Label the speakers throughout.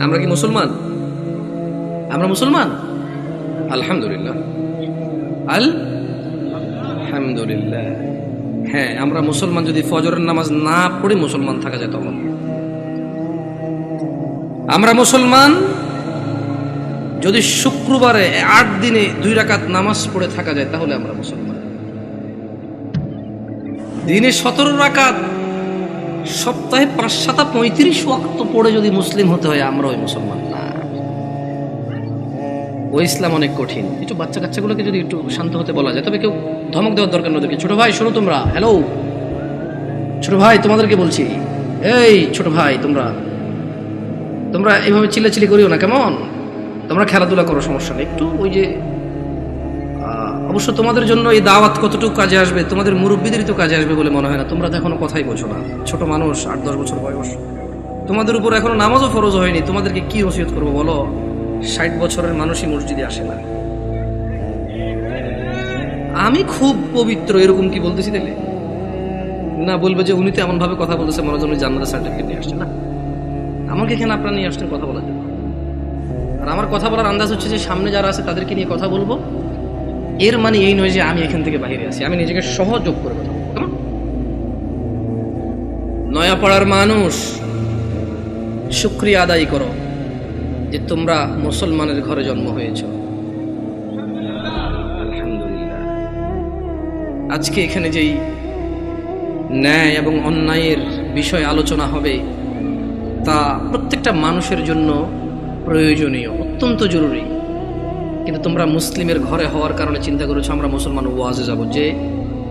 Speaker 1: আমরা কি মুসলমান? আমরা মুসলমান আলহামদুলিল্লাহ, আলহামদুলিল্লাহ। হ্যাঁ, আমরা মুসলমান যদি ফজরের নামাজ না পড়ে মুসলমান থাকা যায় তখন আমরা মুসলমান। যদি শুক্রবারে 8 দিনে 2 রাকাত নামাজ পড়ে থাকা যায় তাহলে আমরা মুসলমান। দিনে 17 রাকাত, সপ্তাহে 5-7-35 ওয়াক্ত পড়ে যদি মুসলিম হতে হয় আমরা ওই মুসলমান না। ওই ইসলাম অনেক কঠিন। একটু বাচ্চা কাচ্চাগুলোকে যদি একটু শান্ত হতে বলা যায়, তবে কেউ ধমক দেওয়ার দরকার না ওদেরকে। ছোট ভাই শোনো, তোমরা হ্যালো, ছোট ভাই তোমাদেরকে বলছি, এই ছোট ভাই তোমরা এইভাবে চিল্লাচিল্লি করিও না, কেমন? তোমরা খেলাধুলা করো, সমস্যা নেই। একটু ওই যে অবশ্য তোমাদের জন্য এই দাওয়াত কতটুকু কাজে আসবে, তোমাদের মুরব্বীদেরই তো কাজে আসবে বলে মনে হয় না। তোমরা তো এখনো কথাই বোঝো না, ছোট মানুষ, 8-10 বছর বয়স। তোমাদের উপর এখনো নামাজও ফরজ হয়নি, তোমাদেরকে কি নসিহত করবো বলো? 60 বছরের মানুষই মসজিদে আসে না। আমি খুব পবিত্র এরকম কি বলতেছি তাহলে? না, বলবে যে উনি তো এমন ভাবে কথা বলতেছে মনে হয় উনি জান্নাতের সার্টিফিকেট নিয়ে আসছে। না, আমাকে এখানে আপনারা নিয়ে আসছেন কথা বলার জন্য। আর আমার কথা বলার আন্দাজ হচ্ছে যে সামনে যারা আছে তাদেরকে নিয়ে কথা বলবো। এর মানে এই নয় যে আমি এখান থেকে বাইরে আছি, আমি নিজেকে সহযোগ করে কথা বলবো। কেমন? নয়াপাড়ার মানুষ, শুকরিয়া আদায় করো যে তোমরা মুসলমানের ঘরে জন্ম হয়েছ। আলহামদুলিল্লাহ। আজকে এখানে যেই ন্যায় এবং অন্যায়ের বিষয় আলোচনা হবে তা প্রত্যেকটা মানুষের জন্য প্রয়োজনীয়, অত্যন্ত জরুরি। কিন্তু তোমরা মুসলিমের ঘরে হওয়ার কারণে চিন্তা করেছো আমরা মুসলমান ওয়াজে যাব, যে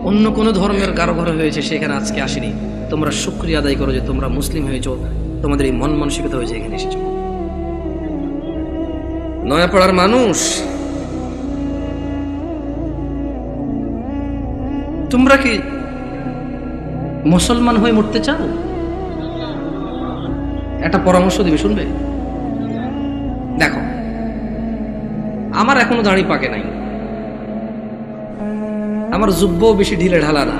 Speaker 1: অন্য কোনো ধর্মের কারো ঘরে হয়েছে সেখানে আজকে আসেনি। তোমরা শুকরিয়া আদায় করো যে তোমরা মুসলিম হয়েছো, তোমাদের এই মন মানসিকতা হয়েছে এখানে এসেছো। নয়াপাড়ার মানুষ, তোমরা কি মুসলমান হয়ে মরতে চাও? একটা পরামর্শ দিবে, শুনবে? দেখো, আমার এখনো দাড়ি পাকে নাই, আমার জুব্বও বেশি ঢিলে ঢালা না,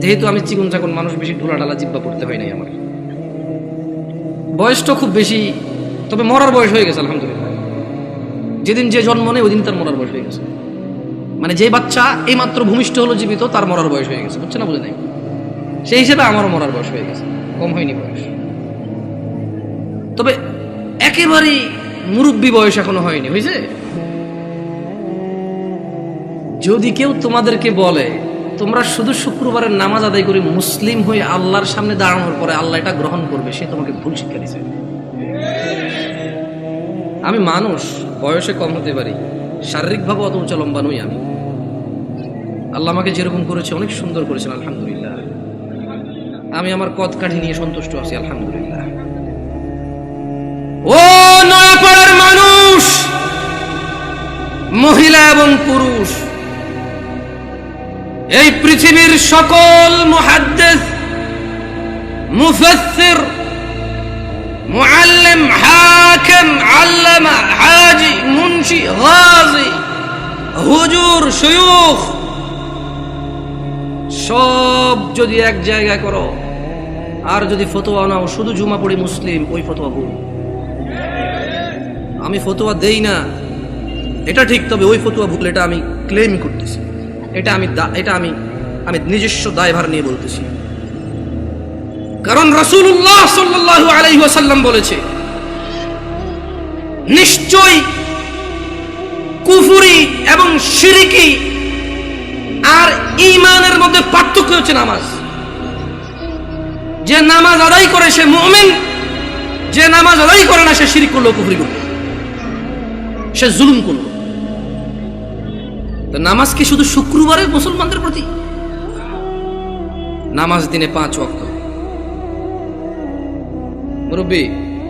Speaker 1: যেহেতু আমি চিকন চাকন মানুষ, বেশি ঢোলা ঢালা জিব্বা পড়তে হয় নাই আমার। বয়সটা খুব বেশি, তবে মরার বয়স হয়ে গেছে আলহামদুলিল্লাহ। যেদিন যে জন্ম নেই ওই দিন তার মরার বয়স হয়ে গেছে। মানে যে বাচ্চা এই মাত্র ভূমিষ্ঠ হলো জীবিত, তার মরার বয়স হয়ে গেছে, বুঝছে না? বুঝে নাই? সেই হিসেবে আমারও মরার বয়স হয়ে গেছে, কম হয়নি বয়স। তবে একেবারেই মুরব্বী বয়স এখনো হয়নি, হয়েছে? যদি কেউ তোমাদেরকে বলে তোমরা শুধু শুক্রবারের নামাজ আদায় করে মুসলিম হয়ে আল্লাহর সামনে দাঁড়ানোর পরে আল্লাহ এটা গ্রহণ করবে, সে তোমাকে ভুল শিক্ষা দিছে। আমি মানুষ, বয়সে কম হতে পারি, শারীরিকভাবে অত উঁচা লম্বা নই আমি। আল্লাহ আমাকে যেরকম করেছে অনেক সুন্দর করেছেন আলহামদুলিল্লাহ। আমি আমার কদ কাঠি নিয়ে সন্তুষ্ট আছি আলহামদুলিল্লাহ। ও নয়াপাড়ার মানুষ, মহিলা এবং পুরুষ, এই পৃথিবীর সকল মুহাদ্দিস, মুফাসসির, মুআল্লিম, হাকিম, আল্লামা, হাজি, মুন্সি, গাজী, হুজুর, শায়খ সব যদি এক জায়গায় করো আর যদি ফতোয়া নাও শুধু জুমা পড়ি মুসলিম, ওই ফতোয়া ভুল। আমি ফতোয়া দেই না এটা ঠিক, তবে ওই ফতোয়া ভুল, এটা আমি ক্লেম করতেছি, এটা আমি নিজস্ব দায়ভার নিয়ে বলতেছি। কারণ রাসূলুল্লাহ সাল্লাল্লাহু আলাইহি ওয়াসাল্লাম বলেছে, নিশ্চয়ই কুফরি এবং শিরকি আর ঈমানের মধ্যে পার্থক্য হচ্ছে নামাজ। যে নামাজ আদায় করে সে মুমিন, যে নামাজ আদায় করে না সে শিরক করলো, কুফরি করলো, সে জুলুম করলো। তো নামাজ কি শুধু শুক্রবারে মুসলমানদের প্রতি? নামাজ দিনে 5 ওয়াক্ত। মুরব্বী,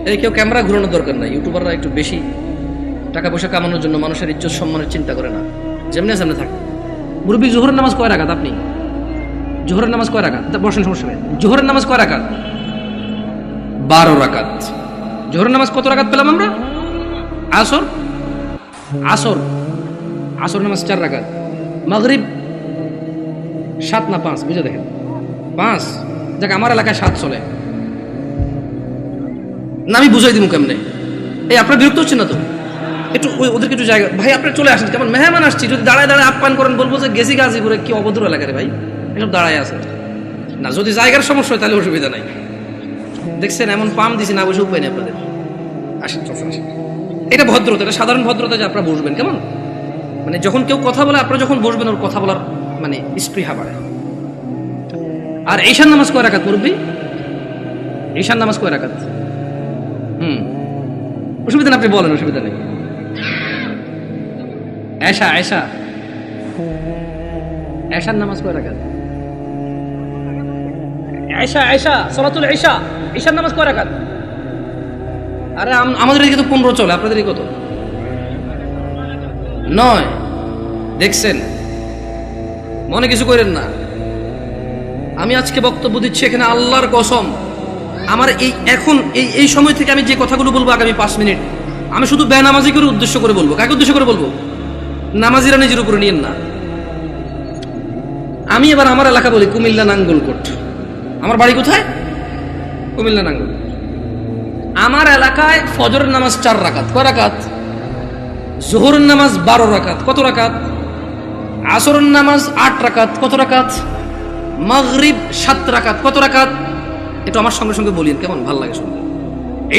Speaker 1: এই কেউ ক্যামেরা ঘুরানোর দরকার নাই। ইউটিউবাররা একটু বেশি টাকা পয়সা কামানোর জন্য মানুষের ইজ্জত সম্মানের চিন্তা করে না, যেমনি সামনে থাকে। মুরব্বী, জোহরের নামাজ কয় রাকাত? আপনি জোহরের নামাজ কয় রাকাত? বসেন, সমস্যা নেই। জোহরের নামাজ কয় রাকাত? 12 রাকাত। জোহরের নামাজ কত রাকাত পেলাম আমরা? আসর নামাজ 4 রাকাত। মাগরিব 7 না 5? বুঝে দেখেন, 5। দেখ, আমার এলাকায় 7 চলে। না আমি বুঝাই দিব কেমনে? এই আপনার বিরক্ত হচ্ছে না তো? একটু ওদেরকে একটু জায়গা, ভাই আপনি চলে আসেন, কেমন মেহমান আসছি, যদি দাঁড়ায় দাঁড়ায় আপ্যায়ন করেন বলবো যে গেছি গাজীপুরে, কি অভদ্র এলাকা রে ভাই, এসব দাঁড়ায় আছে না। যদি জায়গার সমস্যা হয় তাহলে অসুবিধা নাই। দেখছেন এমন পাম দিছি না, বসে উপায় নেই আপনাদের। আসেন চলছেন, আসেন। এটা ভদ্রতা, এটা সাধারণ ভদ্রতা যে আপনারা বসবেন, কেমন মানে যখন কেউ কথা বলে আপনারা যখন বসবেন ওর কথা বলার মানে স্পৃহা বাড়ে। আর ঈশান নামাজ কয় রাকাত মুরব্বি? ঈশান নামাজ কয় রাকাত? অসুবিধা না, আপনি বলেন, অসুবিধা নেই। এশা এশা এশার নামাজ কয় রাকাত? এশা এশা সালাতুল ইশা, ঈশার নামাজ কয় রাকাত? আরে আমাদের এদিকে তো 15 চলে, আপনাদের কত? 9। দেখছেন, মনে কিছু করেন না। আমি আজকে বক্তব্য দিচ্ছি এখানে আল্লাহর কসম, আমার এই সময় থেকে আমি যে কথাগুলো বলবো আগামী 5 মিনিট, আমি শুধু বেনামাজি করে উদ্দেশ্য করে বলবো। কাকে উদ্দেশ্য করে বলবো? নামাজিরা নিজের উপরে নিয়েন না। আমি এবার আমার এলাকা বলি, কুমিল্লা নাঙ্গলকোট। আমার বাড়ি কোথায়? কুমিল্লা নাঙ্গলকোট। আমার এলাকায় ফজরের নামাজ 4 রাকাত। কয় রাকাত? জোহরের নামাজ 12 রাকাত। কত রাকাত? আসরের নামাজ 8 রাকাত। কত রাকাত? মাগরিব 7 রাকাত। কত রাকাত? একটু আমার সঙ্গে সঙ্গে বলিন, কেমন ভাল লাগে শুনতে।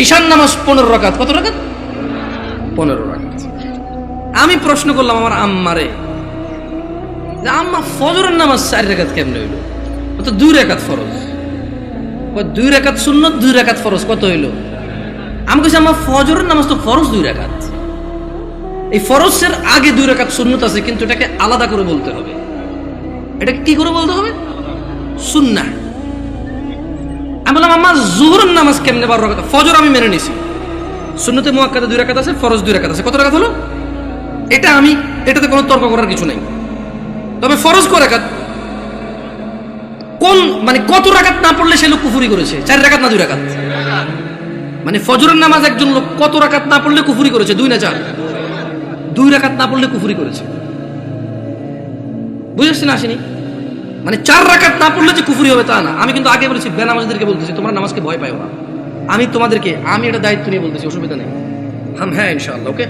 Speaker 1: ঈশান নামাজ 15 রাকাত। কত রাকাত? 15 রাকাত। আমি প্রশ্ন করলাম আমার আম্মারে, যে আম্মা ফজরের নামাজ 4 রাকাত কেমনে হইল? তো 2 রাকাত ফরজ। 2 রাকাত সুন্নত, 2 রাকাত ফরজ, কত হইল? আমি কইছি আম্মা ফজরের নামাজ তো ফরজ 2 রাকাত, এই ফরজের আগে 2 রাকাত সুন্নত আছে, কিন্তু এটাকে আলাদা করে বলতে হবে। এটাকে কি করে বলতে হবে? সুন্নাহ। আমি বললাম আম্মা জোহরের নামাজ কেমনে 12 রাকাত? ফজর আমি মেনে নিছি, সুন্নতে মুআক্কাদা 2 রাকাত আছে, ফরজ 2 রাকাত আছে। কত রাকাত হলো? এটাতে কোনো তর্ক করার কিছু নাই। তবে ফরজ কয় রাকাত? কোন মানে কত রাকাত না পড়লে সে লোক কুফরি করেছে? 4 রাকাত না 2 রাকাত? মানে ফজরের নামাজ একজন লোক কত রাকাত না পড়লে কুফরি করেছে? 2 না 4? 2 রাকাত না পড়লে কুফরি করেছে। বুঝেছেন? আসেনি মানে 4 রাকাত না পড়লে যে কুফরি হবে তা না। আমি কিন্তু আগে বলেছি, বেনামাজিদেরকে বলতেছি তোমরা নামাজকে ভয় পাও না। আমি এটা দায়িত্ব নিয়ে বলতেছি, অসুবিধা নেই। হ্যাঁ ইনশাআল্লাহ, ওকে।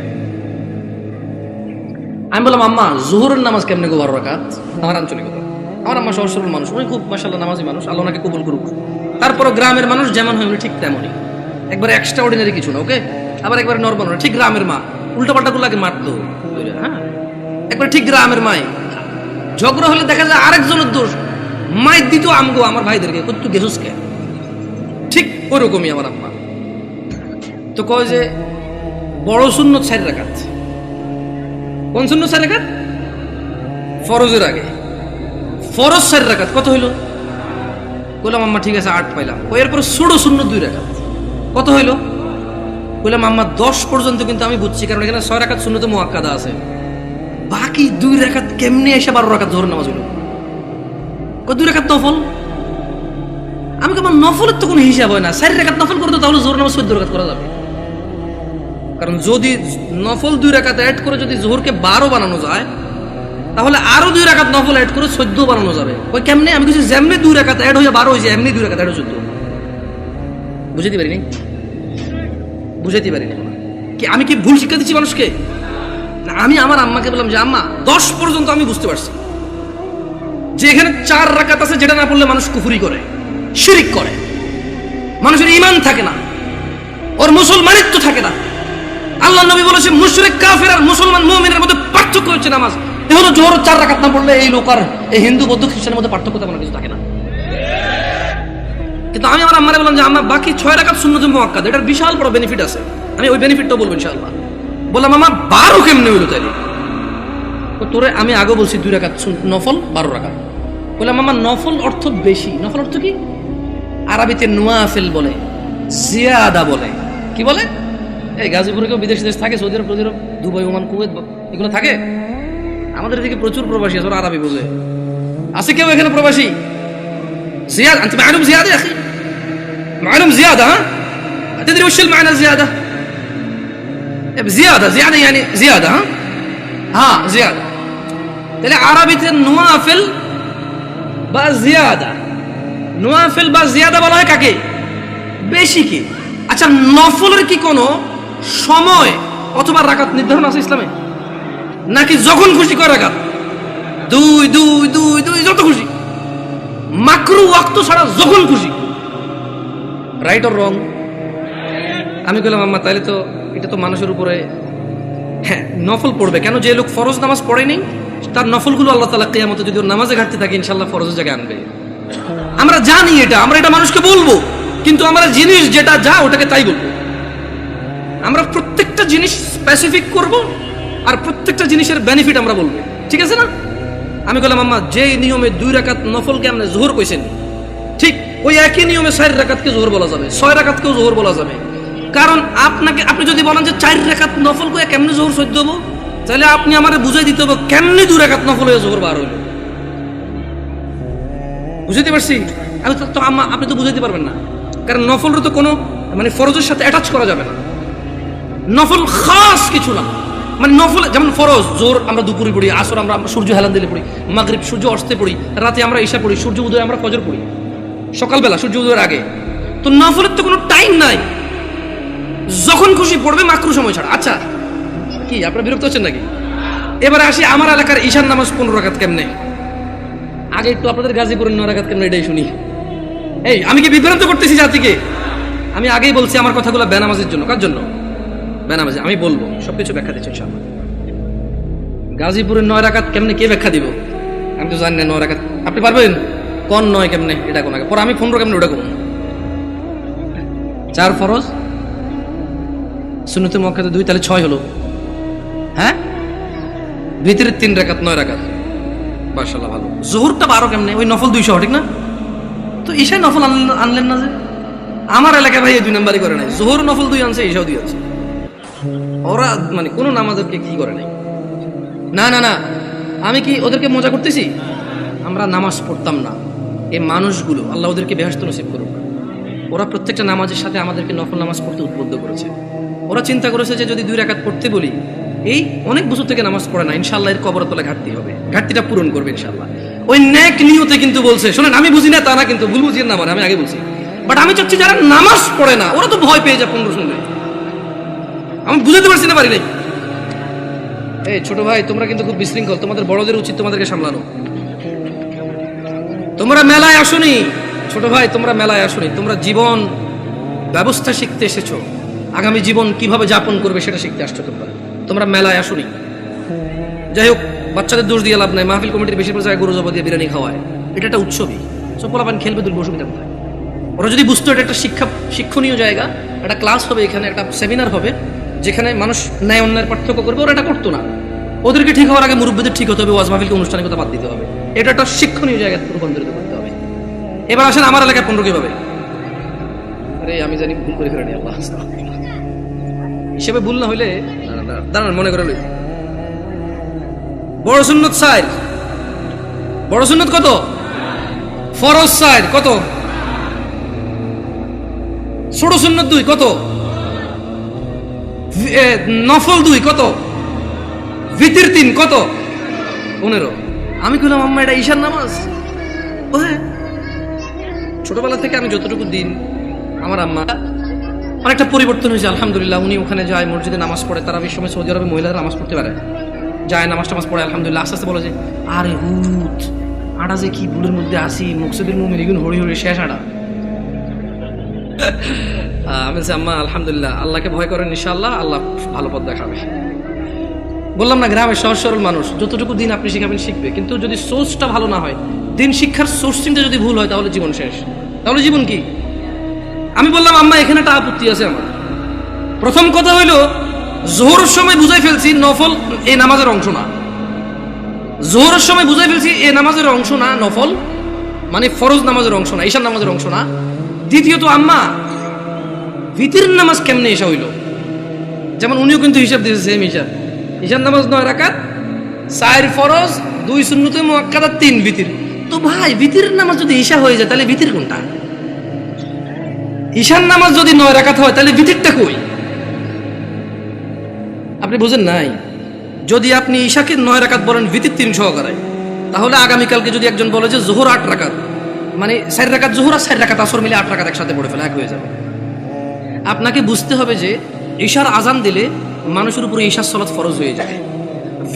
Speaker 1: আমি বললাম আম্মা জোহরের নামাজ কেমনে গো 12 রাকাত? আমার আঞ্চলিকতা, আমার আম্মা সহজ সরল মানুষ, উনি খুব মাশাআল্লাহ নামাজি মানুষ, আল্লাহ ওনাকে কবুল করুক। তারপরও গ্রামের মানুষ যেমন হয় উনি ঠিক তেমনই, একবারে এক্সট্রা অর্ডিনারি কিছু না, ওকে। আবার একবারে নরমাল, ঠিক গ্রামের মা, উল্টাপাল্টা গুলাকে মারতো, হ্যাঁ একবার ঠিক গ্রামের মাই। ঝগড়া হলে দেখা যায় আরেকজনের দোষ, মায়ের দিত আমগো আমার ভাইদেরকে, তুই গেছুস কে, ঠিক ওরকমই আমার আম্মা। তো কয় যে বড় সুন্নত 4 রাকাত। কোন সুন্নত 4 রাকাত? ফরজের আগে ফরজ 4 রাকাত। কত হইল? বললাম আম্মা ঠিক আছে 8 পাইলাম। এরপর ছোট সুন্নত 2 রাকাত। কত হইল? বললাম আম্মা 10 পর্যন্ত কিন্তু আমি বুঝছি, কারণ এখানে 6 রাকাত সুন্নতে মুআক্কাদা আছে, বাকি 2 রাকাত কেমনে এসে 12 রাকাত জোহরের নামাজ হইল? 2 রাকাত নফল। আমি আমার নফলের তো কোনো হিসাব হয় না, 4 রাকাত নফল করতে তাহলে জোহর নামাজ 14 রাকাত করা যাবে। কারণ যদি নফল 2 রাকাত অ্যাড করে যদি জোহরকে 12 বানানো যায়, তাহলে আরো 2 রাকাত নফল অ্যাড করে 14 বানানো যাবে। ওই কেমনে? আমি কিছু যেমনি 2 রাকাত অ্যাড হয়ে 12 হয়েছে, এমনি 2 রাকাত অ্যাড হয়ে 14। বুঝাইতে পারিনি? বুঝাইতে পারিনি কি? আমি কি ভুল শিক্ষা দিচ্ছি মানুষকে? না, আমি আমার আম্মাকে বললাম যে আম্মা 10 পর্যন্ত আমি বুঝতে পারছি যে এখানে 4 রাকাত আছে, যেটা না পড়লে মানুষ কুফরি করে, শিরিক করে, মানুষের ঈমান থাকে না, ওর মুসলমানিত্ব থাকে না। আল্লাহ নবী বলেছে মুশরিক কাফের আর মুসলমান মুমিনের মধ্যে পার্থক্য হচ্ছে নামাজ। এই হলো জোহর 4 রাকাত না পড়লে এই লোক আর এই হিন্দু বৌদ্ধ খ্রিস্টানের মধ্যে পার্থক্য তেমন কিছু থাকে না। কিন্তু আমি আমার আম্মারে বললাম যে আম্মা বাকি 6 রাকাত সুন্নতে মুআক্কাদা, এটার বিশাল বড় বেনিফিট আছে, আমি ওই বেনিফিটটাও বলবো ইনশাআল্লাহ। বললাম আম্মা 12 কেমনে হইলো তাইলে? তোরে আমি আগে বলছি 2 রাকাত নফল 12 রাকাত। বললাম আম্মা নফল অর্থ বেশি। নফল অর্থ কি? আরবিতে নওয়াফিল বলে, জিয়াদা বলে। কি বলে? এই গাজীপুরে কেউ বিদেশ দেশ থাকে, সৌদি আরব, দুবাই, ওমান, কুয়েত, এগুলো থাকে। আমাদের এদিকে প্রচুর প্রবাসী আছে, ওরা আরবি বোঝে। আছে কেউ এখানে প্রবাসী? زيادة أنت معلوم زيادة يا أخي، معلوم زيادة، ها تدري وش المعنى زيادة؟ زيادة يعني زيادة، ها زيادة. তাহলে আরবিতে নওয়াফিল বা জিয়াদা, নওয়াফিল বা জিয়াদা বলা হয় কাকে? বেশি কি? আচ্ছা, নফলের কি কোনো সময় অথবা রাকাত নির্ধারণ আছে ইসলামে, নাকি যখন খুশি কয় রাকাত? দুই দুই দুই দুই যত খুশি, মাকরু ওয়াক্ত ছাড়া যখন খুশি। Right or wrong? আমি বললাম আম্মা তাহলে তো এটা তো মানুষের উপরে, হ্যাঁ নফল পড়বে কেন? যে লোক ফরজ নামাজ পড়েনি তার নফলগুলো আল্লাহ তাআলা কিয়ামতে যদি ওর নামাজে ঘাটতি থাকে ইনশাআল্লাহ ফরজের জায়গায় আনবে। আমরা জানি এটা, আমরা এটা মানুষকে বলবো, কিন্তু আমরা জিনিস যেটা যা ওটাকে তাই বলবো। আমরা প্রত্যেকটা জিনিস স্পেসিফিক করব আর প্রত্যেকটা জিনিসের বেনিফিট আমরা বলবো, ঠিক আছে না? আমি বললাম আম্মা যে নিয়মে 2 রাকাত নফলকে আপনি যোহর কইছেন, ঠিক ওই একই নিয়মে 4 রাকাতকে যোহর বলা যাবে, 6 রাকাতকেও যোহর বলা যাবে। কারণ আপনি যদি বলেন যে 4 রাকাত নফল করে কেমনে যোহর সহ্য হবো, তাহলে আপনি আমারে বুঝাই দিতে হবে কেমনে 2 রাকাত নফল হয়ে যোহর বার হইল। বুঝাইতে পারছি? আমি তো আম্মা আপনি তো বুঝাইতে পারবেন না, কারণ নফলের তো কোনো মানে ফরজের সাথে অ্যাটাচ করা যাবে না। নফল খাস কিছু না, মানে নফল যেমন ফরজ জোর আমরা দুপুরে পড়ি, আসর আমরা সূর্য হেলান দিলে পড়ি, মাগরিব সূর্য অস্তে পড়ি, রাতে আমরা ঈশা পড়ি, সূর্য উদয় আমরা ফজর পড়ি, সকালবেলা সূর্য উদয়ের আগে। তো নফলের তো কোনো টাইম নাই, যখন খুশি পড়বে মাকরু সময় ছাড়া। আচ্ছা কি আপনারা বিরক্ত হচ্ছেন নাকি? এবারে আসি আমার এলাকার ঈশার নামাজ 15 রাকাত কেমনে। আগে একটু আপনাদের গাজীপুরের 9 রাকাত কেমনে এটাই শুনি। এই আমি কি বিভ্রান্ত করতেছি জাতিকে? আমি আগেই বলছি আমার কথাগুলো বেনামাজের জন্য। কার জন্য? বেনামাজি। আমি বলবো সবকিছু ব্যাখ্যা দিচ্ছি ইনশাআল্লাহ। গাজীপুরের 9 রাকাত কেমনে কে ব্যাখ্যা দিব? আমি তো জানি না 9 রাকাত। আপনি পারবেন? কোন 9 কেমনে এটা কোন আগে, পরে আমি 15 কেমনে ওটা করব। 4 ফরজ, সুন্নতে মুআক্কাদা 2, তাহলে 6 হলো। হ্যাঁ, ভিতরে 3 রাকাত, 9 রাকাত। মাশাআল্লাহ ভালো। যোহরটা 12 কেমনে? ওই নফল 200, ঠিক না? তো ঈশা নফল আনলেন না যে? আমার এলাকায় ভাই এই 2 নাম্বারই করে নাই। যোহর নফল 2 আনছে, ঈশাও 2 আনছে। ওরা মানে কোনো নামাজকে কি করে নাই। না না না, আমি কি ওদেরকে মজা করতেছি? আমরা নামাজ পড়তাম না, এই মানুষগুলো আল্লাহ ওদেরকে বেহেশত নসিব করুক, ওরা প্রত্যেকটা নামাজের সাথে আমাদেরকে নফল নামাজ পড়তে উদ্বুদ্ধ করেছে। ওরা চিন্তা করেছে যে যদি 2 রাকাত পড়তে বলি, এই অনেক বছর থেকে নামাজ পড়ে না, ইনশাআল্লাহ এর কবরের তলায় ঘাটতি হবে, ঘাটতিটা পূরণ করবে ইনশাআল্লাহ। ওই নেক নিয়তে কিন্তু বলছে। শোনেন, আমি বুঝি না তা না, কিন্তু ভুল বুঝিয়ে না, মানে আমি আগে বলছি। বাট আমি চাচ্ছি যারা নামাজ পড়ে না ওরা তো ভয় পেয়ে যায় 15 শুনলে। আমি বুঝাতে পারছি না, পারি নাই। এই ছোট ভাই তোমরা কিন্তু খুব বিশৃঙ্খল, তোমাদের বড়দের উচিত তোমাদেরকে সামলানো। তোমরা মেলায় আসোনি ছোট ভাই, তোমরা মেলায় আসোনি, তোমরা জীবন ব্যবস্থা শিখতে এসেছো, আগামী জীবন কিভাবে যাপন করবে সেটা শিখতে আসছো। তোমরা মেলায় আসোনি। যাই হোক, বাচ্চাদের দোষ দিয়ে লাভ নাই। মাহফিল কমিটির বেশিরভাগ জায়গায় গরু জবা দিয়ে বিরিয়ানি খাওয়ায়, এটা একটা উৎসবই, সব পোলাপান খেলবে, দুর্গ অসুবিধা কোথায়? ওরা যদি বুঝতো এটা একটা শিক্ষণীয় জায়গা, একটা ক্লাস হবে এখানে, একটা সেমিনার হবে যেখানে মানুষ ন্যায় অন্যায়ের পার্থক্য করবে, ওরা এটা করতো না। ওদেরকে ঠিক হওয়ার আগে মুরব্বীদের ঠিক হতে হবে, ওয়াজ মাহফিলকে আনুষ্ঠানিকতা বাদ দিতে হবে, এটা একটা শিক্ষণীয় জায়গায় রূপান্তরিত করতে হবে। এবার আসেন আমার এলাকায় 15 কিভাবে? আরে আমি জানি ভুল করে ফেলেনি, আল্লাহ হিসেবে ভুল না হইলে দাঁড়ান মনে করে লই। বড় সুন্নত 4, বড় সুন্নত কত? ফরজ 4 কত? ছোট সুন্নত 2 কত? নফল 2 কত? ভিতর 3 কত? 15। আমি কইলাম আম্মা এটা ঈশার নামাজ? ও হ্যাঁ। ছোটবেলা থেকে আমি যতটুকু দিন, আমার আম্মা অনেকটা পরিবর্তন হয়েছে আলহামদুলিল্লাহ। উনি ওখানে যায়, মসজিদে নামাজ পড়ে। তারা এই সময় সৌদি আরবে মহিলারা নামাজ পড়তে পারে, যায় নামাজ টামাজ পড়ে আলহামদুলিল্লাহ। আস্তে আস্তে বলে যে আরে হুত আটা যে কি ভুলের মধ্যে আসি, মকসুদের মুমিন এগুন হরি হরি শেষ আটা। আমি বলছি আম্মা আলহামদুলিল্লাহ, আল্লাহকে ভয় করেন, ইনশাআল্লাহ আল্লাহ ভালো পথ দেখাবে। বললাম না, গ্রামের সহজ সরল মানুষ, যতটুকু দিন আপনি শিখাবেন শিখবে, কিন্তু যদি সোর্সটা ভালো না হয়, দিন শিক্ষার সোর্সিংটা যদি ভুল হয়, তাহলে জীবন শেষ। তাহলে জীবন কি? আমি বললাম আম্মা এখানে একটা আপত্তি আছে আমার। প্রথম কথা হইলো, জোহরের সময় বুঝাই ফেলছি নফল এই নামাজের অংশ না। জোহরের সময় বুঝাই ফেলছি এই নামাজের অংশ না, নফল মানে ফরজ নামাজের অংশ না, ঈশার নামাজের অংশ না। দ্বিতীয়ত আম্মা ভিতরের নামাজ কেমনে এসা হইল? যেমন উনিও কিন্তু হিসাব দিয়েছে সেম হিসাব। ঈশার নামাজ 9 রাকাত, 4 ফরজ, 2 সুন্নতে মুআক্কাদা, 3 ভিতর। তো ভাই ভিতরের নামাজ যদি ঈশা হয়ে যায় তাহলে ভিতর কোনটা? ঈশার নামাজ যদি 9 রাকাত হয় তাহলে ভিতরটা কই? আপনি বুঝেন নাই? যদি আপনি ঈশাকে 9 রাকাত বলেন ভিতর 3 সহকারে, তাহলে আগামীকালকে যদি একজন বলে যে জোহর 8 রাকাত, মানে 4 রাকাত জোহর আর 4 রাকাত আসর মিলে 8 রাকাত একসাথে পড়ে ফেলে, এক হয়ে যাবে। আপনাকে বুঝতে হবে যে ঈশার আজান দিলে মানুষের উপরে ঈশার সালাত ফরজ হয়ে যায়।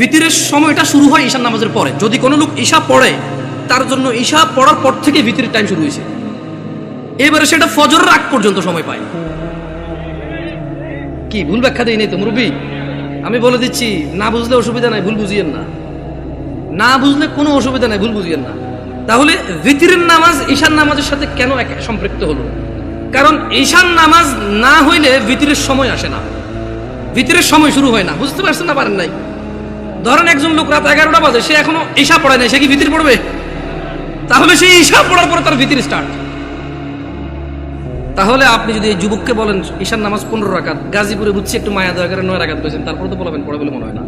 Speaker 1: ভিতরের সময়টা শুরু হয় ঈশার নামাজের পরে। যদি কোনো লোক ঈশা পড়ে, তার জন্য ঈশা পড়ার পর থেকে ভিতরের টাইম শুরু হয়েছে, এবারে সেটা ফজরের আগ পর্যন্ত সময় পায়। কি ভুল ব্যাখ্যা দেই নেই তো মুরব্বী? আমি বলে দিচ্ছি, না বুঝলে অসুবিধা নাই, ভুল বুঝিয়েন না। না বুঝলে কোনো অসুবিধা নাই, ভুল বুঝিয়েন না। তাহলে ভিতরের নামাজ ঈশার নামাজের সাথে কেন সম্পৃক্ত হলো? কারণ ঈশার নামাজ না হইলে ভিতরের সময় আসে না, ভিতরের সময় শুরু হয় না। বুঝতে পারছেন না পারেন নাই? ধরেন একজন লোক রাত 11টা বাজে, সে এখনো ঈশা পড়ায় নাই, সে কি ভিতর পড়বে? তাহলে সে ঈশা পড়ার পরে তার ভিতর স্টার্ট। তাহলে আপনি যদি এই যুবককে বলেন ঈশার নামাজ 15 রাকাত, গাজীপুরে বুঝছি একটু মায়া দয়া করে 9 রাকাত পেয়েছেন, তারপরে তো বলবেন পড়ে বলে মনে হয় না।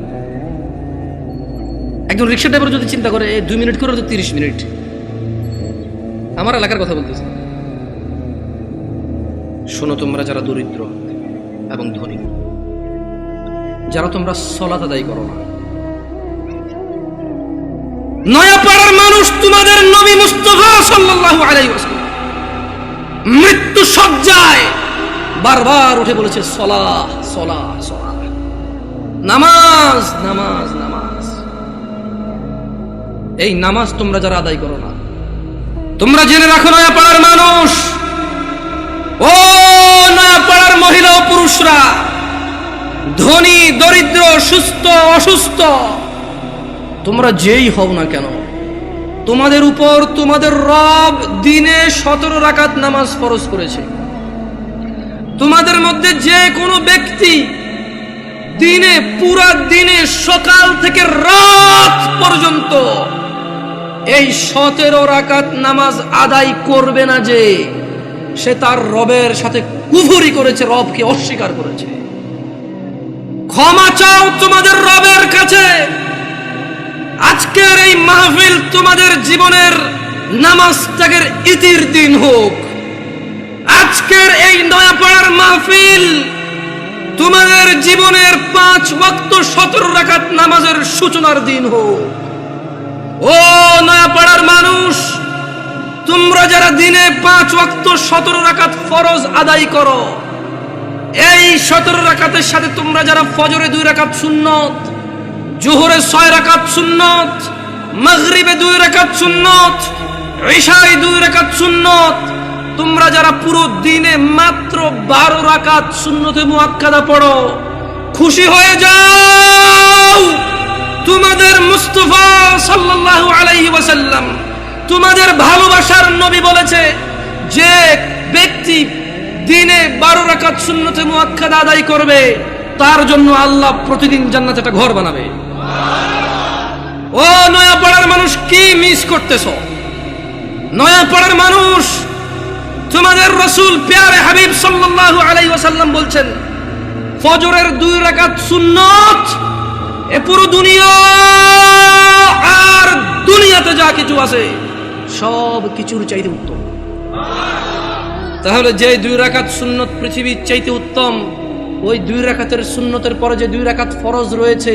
Speaker 1: একজন রিক্সা ড্রাইভার যদি চিন্তা করে 2 মিনিট করে তো 30 মিনিট। আমার এলাকার কথা বলতেছি। শোনো তোমরা যারা দরিদ্র এবং ধনী, যারা তোমরা সালাত আদায় করো না, নয়াপাড়ার মানুষ তোমাদের নবী মুস্তাফা সাল্লাল্লাহু আলাইহি ওয়াসাল্লাম মৃত্যু সজ্জায় বারবার উঠে বলেছে সালাহ সালাহ সালাহ, নামাজ নামাজ নামাজ। এই নামাজ তোমরা যারা আদায় করো না, তোমরা জেনে রাখো নয়াপাড়ার মানুষ, ও নয়াপাড়ার মহিলা ও পুরুষরা, ধনী দরিদ্র, সুস্থ অসুস্থ, তোমরা যেই হও না কেন, তোমাদের উপর তোমাদের রব দিনে 17 রাকাত নামাজ ফরজ করেছে। তোমাদের মধ্যে যে কোনো ব্যক্তি দিনে, পুরা দিনে সকাল থেকে রাত পর্যন্ত এই 17 রাকাত নামাজ আদায় করবে না, যে সে তার রবের সাথে কুফরি করেছে, রবকে অস্বীকার করেছে। ক্ষমা চাও তোমাদের রবের কাছে। আজকের এই মাহফিল তোমাদের জীবনের নামাজ ত্যাগের ইতির দিন হোক। আজকের এই নয়াপাড়ার মাহফিল তোমাদের জীবনের 5 ওয়াক্ত 17 রাকাত নামাজের সূচনার দিন হোক। ও নয়াপাড়ার মানুষ, তোমরা যারা দিনে 5 ওয়াক্ত 17 রাকাত ফরজ আদায় করো, এই 17 রাকাতের সাথে তোমরা যারা ফজরে 2 রাকাত সুন্নত, জোহরে 6 রাকাত সুন্নত, মাগরিবে 2 রাকাত সুন্নত, ইশায় 2 রাকাত সুন্নত, তোমরা যারা পুরো দিনে মাত্র 12 রাকাত সুন্নতে মুআক্কাদা পড়ো, খুশি হয়ে যাও। তোমাদের মুস্তাফা সাল্লাল্লাহু আলাইহি ওয়াসাল্লাম, তোমাদের ভালোবাসার নবী বলেছে, যে ব্যক্তি দিনে 12 রাকাত সুন্নতে মুআক্কাদা আদায় করবে, তার জন্য আল্লাহ প্রতিদিন জান্নাতে একটা ঘর বানাবে। ও নয়াপাড়ার মানুষ, কি মিস করতেছো? নয়াপাড়ার মানুষ, তোমাদের রাসূল প্যারে হাবিব সাল্লাল্লাহু আলাইহি ওয়াসাল্লাম বলছেন, ফজরের 2 রাকাত সুন্নত এ পুরো দুনিয়া আর দুনিয়াতে যা কিছু আছে সব কিছুর চাইতে উত্তম। তাহলে যে 2 রাকাত সুন্নত পৃথিবীর চাইতে উত্তম, ওই 2 রাকাতের সুন্নতের পরে যে 2 রাকাত ফরজ রয়েছে,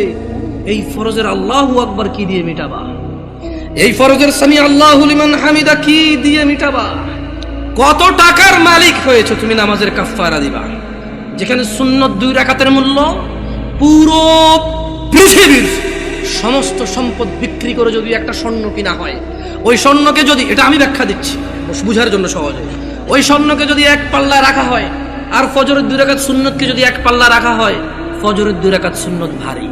Speaker 1: এই ফরজের আল্লাহু আকবার কি দিয়ে মিটাবা? এই ফরজের সামি আল্লাহু লিমান হামিদা কি দিয়ে মিটাবা? কত টাকার মালিক হয়েছে তুমি নামাজের কাফারা দিবা, যেখানে সুন্নত 2 রাকাতের মূল্য পুরো পৃথিবীর সমস্ত সম্পদ বিক্রি করে যদি একটা স্বর্ণ কিনা হয়, ওই স্বর্ণকে যদি, এটা আমি ব্যাখ্যা দিচ্ছি বুঝার জন্য সহজে, ওই স্বর্ণকে যদি 1 পাল্লা রাখা হয়, আর ফজরের 2 রাকাত সুন্নতকে যদি 1 পাল্লা রাখা হয়, ফজরের 2 রাকাত সুন্নত ভারী।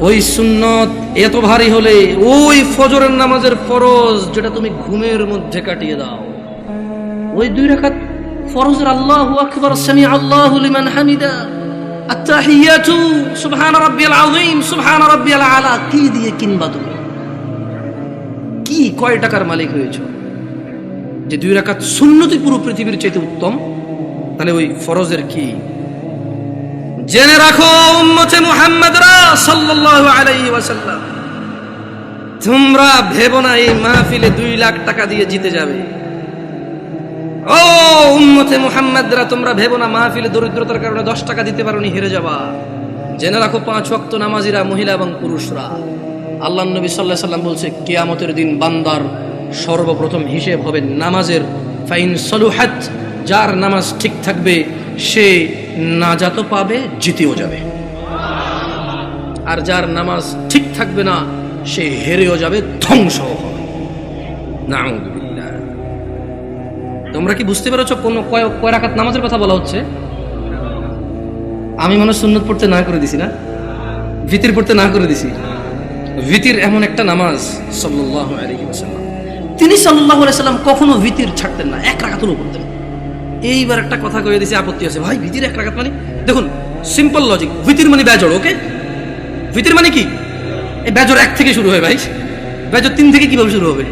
Speaker 1: ওই সুন্নত এত ভারী হলে ওই ফজরের নামাজের ফরজ যেটা তুমি ঘুমের মধ্যে কাটিয়ে দাও, ওই 2 রাকাত ফরজের আল্লাহু আকবার, সামি আল্লাহু লিমান হামিদা, আত-তাহিয়াতু সুবহান রাব্বিয়াল আযীম, সুবহান রাব্বিয়াল আলা কি দিয়ে কিনবা? তুমি কি কয় টাকার মালিক হয়েছো যে 2 রাকাত সুন্নতই পুরো পৃথিবীর চাইতে উত্তম? তাহলে ওই ফরজের কি? জেনে রাখো উম্মতে মুহাম্মাদরা সাল্লাল্লাহু আলাইহি ওয়াসাল্লাম, তোমরা ভেবো না এই মাহফিলে 2 লাখ টাকা দিয়ে জিতে যাবে। ও উম্মতে মুহাম্মাদরা, তোমরা ভেবো না মাহফিলে দরিদ্রতার কারণে 10 টাকা দিতে পারোনি হেরে যাবা। জেনে রাখো 5 ওয়াক্ত নামাজিরা, মহিলা এবং পুরুষরা, আল্লাহর নবী সাল্লাল্লাহু আলাইহি ওয়াসাল্লাম বলছে, কিয়ামতের দিন বান্দার সর্বপ্রথম হিসেব হবে নামাজের। ফাইন সলুহাত যার নামাজ ঠিক থাকবে সে নাজাতও পাবে, জিতেও যাবে। আর যার নামাজ ঠিক থাকবে না সে হেরেও যাবে, ধ্বংস হবে। নাউযুবিল্লাহ। তোমরা কি বুঝতে পেরেছো কোন কয় রাকাত নামাজের কথা বলা হচ্ছে? আমি মনে সুন্নত পড়তে না করে দিছি না, ভিতির পড়তে না করে দিছি। ভিতির এমন একটা নামাজ, সাল্লাল্লাহু আলাইহি ওয়াসাল্লাম, তিনি সাল্লাল্লাহু আলাইহি ওয়াসাল্লাম কখনো ভিতির ছাড়তেন না, এক রাকাতও পড়তেন। এইবার একটা কথা কয়ে দিছি, আপত্তি আছে ভাই, ভিতির এক রাকাত মানে? দেখুন সিম্পল লজিক, ভিতির মানে বেজড়, ওকে? ভিতির মানে কি? এই বেজড় 1 থেকে শুরু হয় ভাই, বেজড় 3 থেকে কিভাবে শুরু হবে?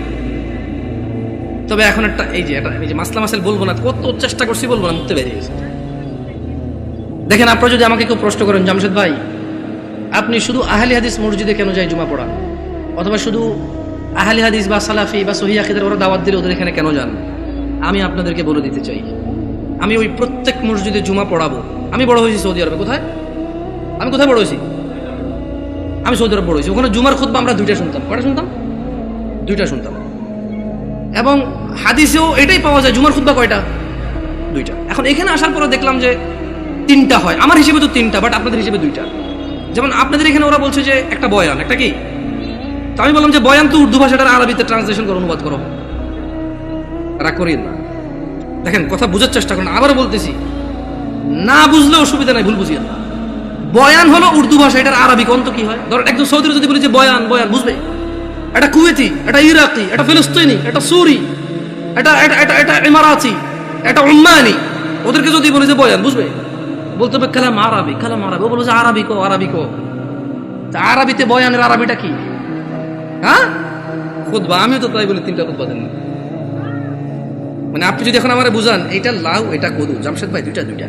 Speaker 1: তবে এখন একটা এই যে মাসলা মাসাইল বলবো না, কত চেষ্টা করছি বলবো না, মুখতে বেরিয়ে গেছে। দেখেন, আপনারা যদি আমাকে কেউ প্রশ্ন করেন, জামশেদ ভাই আপনি শুধু আহলি হাদিস মসজিদে কেন যায় জুমা পড়া, অথবা শুধু আহলি হাদিস বা সালাফি বা সহিহ আকীদার ওরা দাওয়াত দিলে ওদের এখানে কেন যান, আমি আপনাদেরকে বলে দিতে চাই, আমি ওই প্রত্যেক মসজিদে জুমা পড়াবো। আমি বড় হয়েছি সৌদি আরবে। কোথায়? আমি কোথায় বড় হয়েছি? আমি সৌদি আরব বড় হয়েছি। ওখানে জুমার খুতবা আমরা 2টা শুনতাম। কয়টা শুনতাম? 2টা শুনতাম। এবং হাদিসেও এটাই পাওয়া যায়, জুমার খুতবা কয়টা? 2টা। এখন এখানে আসার পরে দেখলাম যে 3টা হয়। আমার হিসেবে তো 3টা, বাট আপনাদের হিসেবে 2টা। যেমন আপনাদের এখানে ওরা বলছে যে একটা বয়ান, একটা কি? তো আমি বললাম যে বয়ান তো উর্দু ভাষাটার আরবিতে ট্রান্সলেশন করো, অনুবাদ করো। রাগ করিয়েন না, দেখেন কথা বোঝার চেষ্টা করুন। আবার বলতেছি, না বুঝলে অসুবিধা নাই, ভুল বুঝিয়েন না। বয়ান হলো উর্দু ভাষা, এটার আরবি কোন তো কি হয়? ধর একজন সৌদির যদি বলি যে বয়ান, বয়ান বুঝবে? এটা কুয়েতি, এটা ইরাকি, এটা ফিলিস্তিনি, এটা সুরি, এটা এটা এটা এটা ইমারাতি, এটা উম্মানি, ওদেরকে যদি বলি যে বয়ান, বুঝবে? বলতে হবে কালাম আরবি, কালাম আরবি। ও বলবে যে আরবি কো, আরবি কো। তা আরবিতে বয়ানের আরবিটা কি? হ্যাঁ, খুতবা। আমিও তো তাই বলি 3টা খুতবা দেন না। মানে আপনি যদি এখন আমারে বুঝান এটা লাউ এটা কদু, জামশেদ ভাই 2টা 2টা,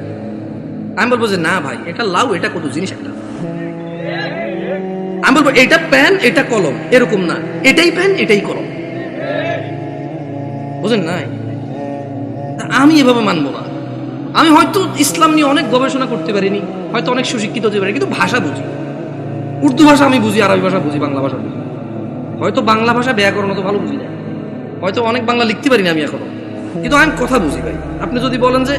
Speaker 1: আমি বলবো যে না ভাই এটা লাউ এটা কদু, জিনিস একটা। আমি বলবো এটা পেন এটা কলম, এরকম না, এটাই পেন এটাই কলম, বুঝেন নাই? আমি এভাবে মানবো না। আমি হয়তো ইসলাম নিয়ে অনেক গবেষণা করতে পারিনি, হয়তো অনেক সুশিক্ষিত হতে পারি, কিন্তু ভাষা বুঝি। উর্দু ভাষা আমি বুঝি, আরবি ভাষা বুঝি, বাংলা ভাষা বুঝি। হয়তো বাংলা ভাষা ব্যাকরণ তো ভালো বুঝি না, হয়তো অনেক বাংলা লিখতে পারি না আমি এখনো, কিন্তু আমি কথা বুঝি ভাই। আপনি যদি বলেন যে